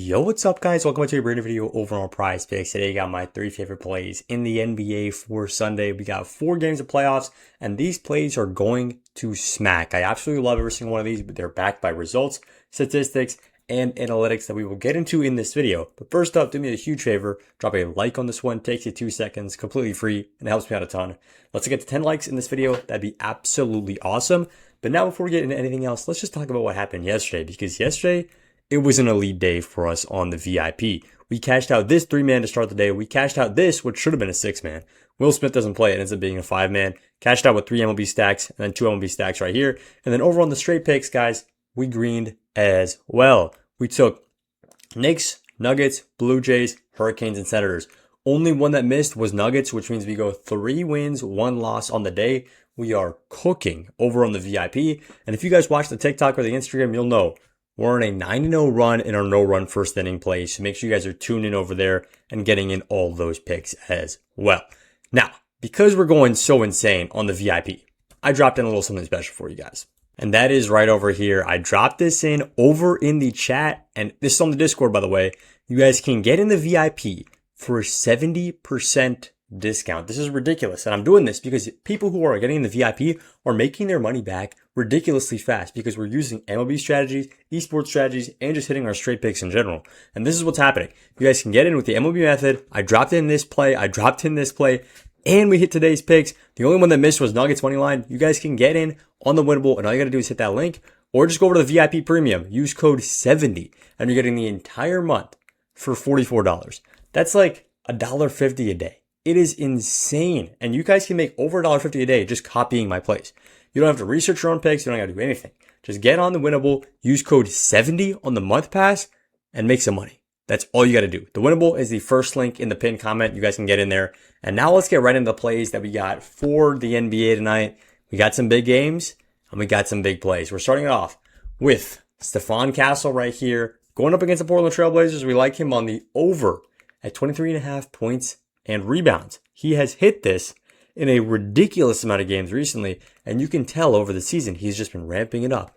Yo, what's up guys? Welcome back to a brand new video over on PrizePicks. Today I got my 3 favorite plays in the NBA for Sunday. We got 4 games of playoffs and these plays are going to smack. I absolutely love every single one of these, but they're backed by results, statistics, and analytics that we will get into in this video. But first up, do me a huge favor, drop a like on this one, takes you 2 seconds, completely free, and it helps me out a ton. Let's get to 10 likes in this video. That'd be absolutely awesome. But now before we get into anything else, let's just talk about what happened yesterday, because yesterday, it was an elite day for us on the VIP. We cashed out this 3-man to start the day. We cashed out this, which should have been a 6-man. Will Smith doesn't play. It ends up being a 5-man. Cashed out with 3 MLB stacks and then 2 MLB stacks right here. And then over on the straight picks, guys, we greened as well. We took Knicks, Nuggets, Blue Jays, Hurricanes, and Senators. Only one that missed was Nuggets, which means we go 3 wins, 1 loss on the day. We are cooking over on the VIP. And if you guys watch the TikTok or the Instagram, you'll know we're on a 9-0 run in our no-run first inning play, so make sure you guys are tuned in over there and getting in all those picks as well. Now, because we're going so insane on the VIP, I dropped in a little something special for you guys. And that is right over here. I dropped this in over in the chat, and this is on the Discord, by the way. You guys can get in the VIP for a 70% discount. This is ridiculous. And I'm doing this because people who are getting in the VIP are making their money back ridiculously fast because we're using MLB strategies, esports strategies, and just hitting our straight picks in general. And this is what's happening. You guys can get in with the MLB method. I dropped in this play. And we hit today's picks. The only one that missed was Nuggets money line. You guys can get in on the winnable, and all you got to do is hit that link or just go over to the VIP premium. Use code 70 and you're getting the entire month for $44. That's like $1.50 a day. It is insane. And you guys can make over $1.50 a day just copying my plays. You don't have to research your own picks. You don't have to do anything. Just get on the winnable, use code 70 on the month pass, and make some money. That's all you got to do. The winnable is the first link in the pinned comment. You guys can get in there. And now let's get right into the plays that we got for the NBA tonight. We got some big games and we got some big plays. We're starting it off with Stephon Castle right here. Going up against the Portland Trailblazers. We like him on the over at 23.5 points and rebounds. He has hit this in a ridiculous amount of games recently, and you can tell over the season he's just been ramping it up.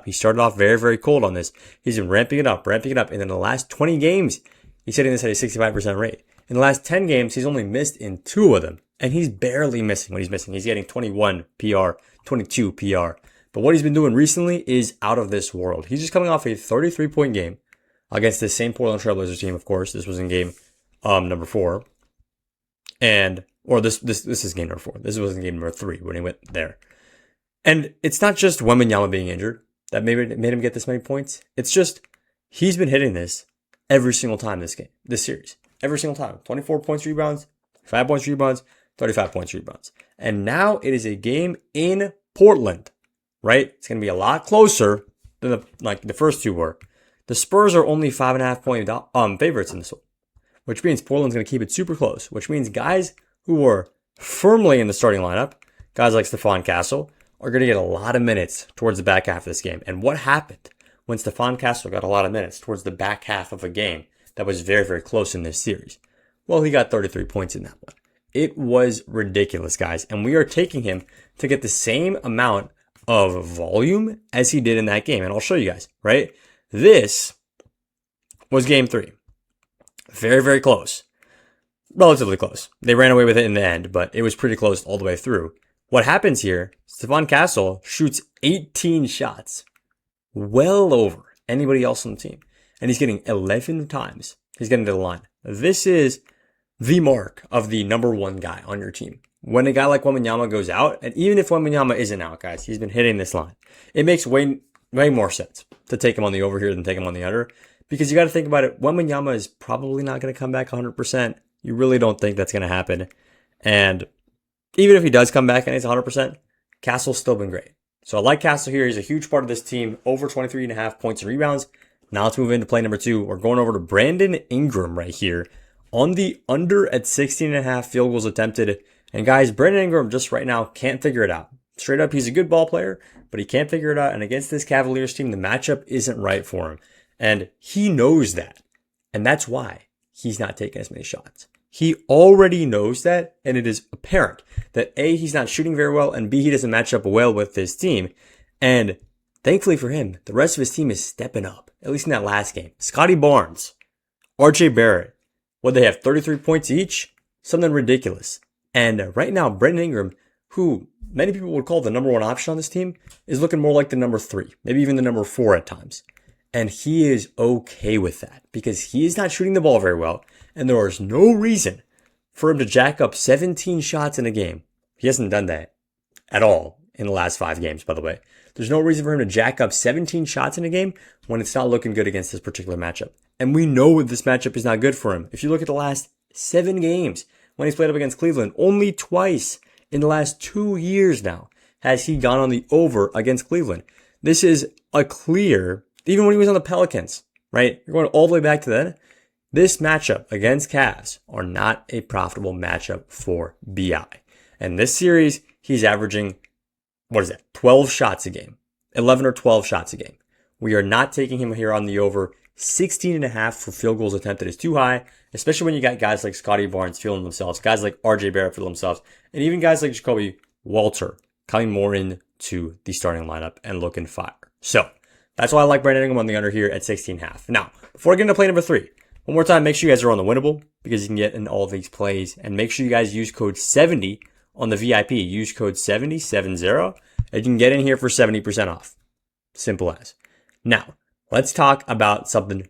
He started off very, very cold on this. He's been ramping it up, and then in the last 20 games, he's hitting this at a 65% rate. In the last 10 games, he's only missed in 2 of them, and he's barely missing what he's missing. He's getting 21 PR, 22 PR. But what he's been doing recently is out of this world. He's just coming off a 33-point game against the same Portland Trailblazers team, of course. This was in game number 4. This is game number 4. This was in game number 3 when he went there. And it's not just Wembanyama being injured that made him get this many points. It's just he's been hitting this every single time this series. Every single time. 24 points rebounds, 5 points rebounds, 35 points rebounds. And now it is a game in Portland, right? It's going to be a lot closer than the first 2 were. The Spurs are only 5.5 point favorites in this one, which means Portland's going to keep it super close, which means guys who are firmly in the starting lineup, guys like Stephon Castle, are going to get a lot of minutes towards the back half of this game. And what happened when Stephon Castle got a lot of minutes towards the back half of a game that was very, very close in this series? Well, he got 33 points in that one. It was ridiculous, guys. And we are taking him to get the same amount of volume as he did in that game. And I'll show you guys, right? This was game 3. Very, very close. Relatively close. They ran away with it in the end, but it was pretty close all the way through. What happens here, Stephon Castle shoots 18 shots. Well over anybody else on the team. And he's getting 11 times. He's getting to the line. This is the mark of the number 1 guy on your team. When a guy like Wembanyama goes out, and even if Wembanyama isn't out, guys, he's been hitting this line. It makes way more sense to take him on the over here than take him on the under. Because you got to think about it. Wembanyama is probably not going to come back 100%. You really don't think that's going to happen. And even if he does come back and he's 100%, Castle's still been great. So I like Castle here. He's a huge part of this team. Over 23.5 points and rebounds. Now let's move into play number 2. We're going over to Brandon Ingram right here on the under at 16.5 field goals attempted. And guys, Brandon Ingram just right now can't figure it out. Straight up, he's a good ball player, but he can't figure it out. And against this Cavaliers team, the matchup isn't right for him. And he knows that. And that's why he's not taking as many shots. He already knows that, and it is apparent that A, he's not shooting very well, and B, he doesn't match up well with his team. And thankfully for him, the rest of his team is stepping up. at least in that last game. Scotty Barnes, RJ Barrett, what they have, 33 points each? Something ridiculous. And right now, Brandon Ingram, who many people would call the number one option on this team, is looking more like the number 3, maybe even the number 4 at times. And he is okay with that because he is not shooting the ball very well. And there is no reason for him to jack up 17 shots in a game. He hasn't done that at all in the last 5 games, by the way. There's no reason for him to jack up 17 shots in a game when it's not looking good against this particular matchup. And we know this matchup is not good for him. If you look at the last 7 games when he's played up against Cleveland, only twice in the last 2 years now has he gone on the over against Cleveland. This is a clear, even when he was on the Pelicans, right? You're going all the way back to then. This matchup against Cavs are not a profitable matchup for BI. And this series, he's averaging, 12 shots a game. 11 or 12 shots a game. We are not taking him here on the over. 16.5 for field goals attempted is too high, especially when you got guys like Scotty Barnes feeling themselves, guys like RJ Barrett feeling themselves, and even guys like Jacoby Walter coming more into the starting lineup and looking fire. So that's why I like Brandon Ingram on the under here at 16.5. Now, before I get into play number 3, one more time, make sure you guys are on the winnable because you can get in all of these plays, and make sure you guys use code 70 on the VIP. Use code 70, 70, and you can get in here for 70% off. Simple as. Now, let's talk about something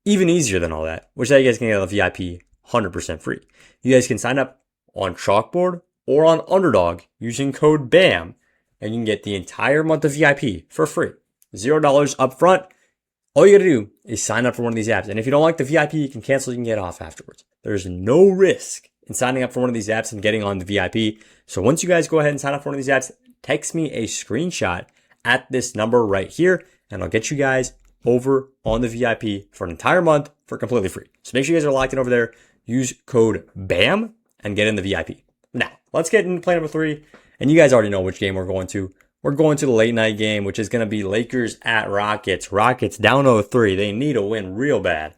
even easier than all that, which is how you guys can get a VIP 100% free. You guys can sign up on Chalkboard or on Underdog using code BAM, and you can get the entire month of VIP for free. $0 up front. All you got to do is sign up for one of these apps. And if you don't like the VIP, you can cancel, you can get off afterwards. There's no risk in signing up for one of these apps and getting on the VIP. So once you guys go ahead and sign up for one of these apps, text me a screenshot at this number right here, and I'll get you guys over on the VIP for an entire month for completely free. So make sure you guys are locked in over there. Use code BAM and get in the VIP. Now, let's get into play number 3. And you guys already know which game we're going to. We're going to the late night game, which is going to be Lakers at Rockets. Rockets down 0-3. They need a win real bad.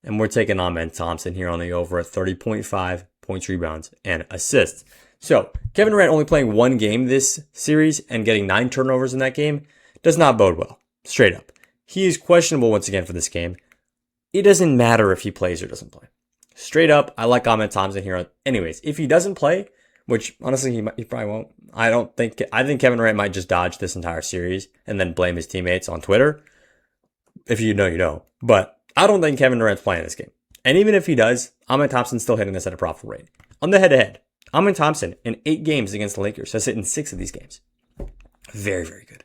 And we're taking on Ben Thompson here on the over at 30.5 points, rebounds, and assists. So Kevin Durant only playing 1 game this series and getting 9 turnovers in that game does not bode well. Straight up. He is questionable once again for this game. It doesn't matter if he plays or doesn't play. Straight up, I like Ben Thompson here. Anyways, if he doesn't play, which honestly he probably won't. I think Kevin Durant might just dodge this entire series and then blame his teammates on Twitter. If you know, you know. But I don't think Kevin Durant's playing this game. And even if he does, Ben Thompson's still hitting this at a profitable rate. On the head-to-head, Ben Thompson in 8 games against the Lakers has hit in 6 of these games. Very, very good.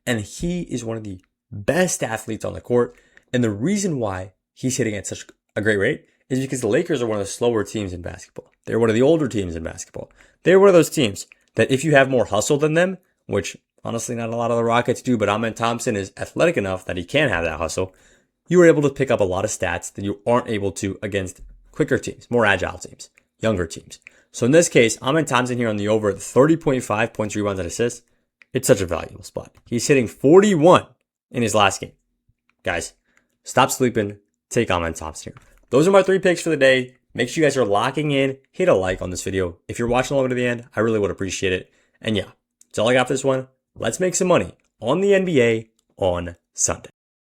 And he is one of the best athletes on the court. And the reason why he's hitting at such a great rate is because the Lakers are one of the slower teams in basketball. They're one of the older teams in basketball. They're one of those teams that if you have more hustle than them, which honestly not a lot of the Rockets do, but Ben Thompson is athletic enough that he can have that hustle, you are able to pick up a lot of stats that you aren't able to against quicker teams, more agile teams, younger teams. So in this case, Ben Thompson here on the over at 30.5 points, rebounds, and assists. It's such a valuable spot. He's hitting 41 in his last game. Guys, stop sleeping. Take Ben Thompson here. Those are my 3 picks for the day. Make sure you guys are locking in. Hit a like on this video. If you're watching all the way to the end, I really would appreciate it. And yeah, that's all I got for this one. Let's make some money on the NBA on Sunday.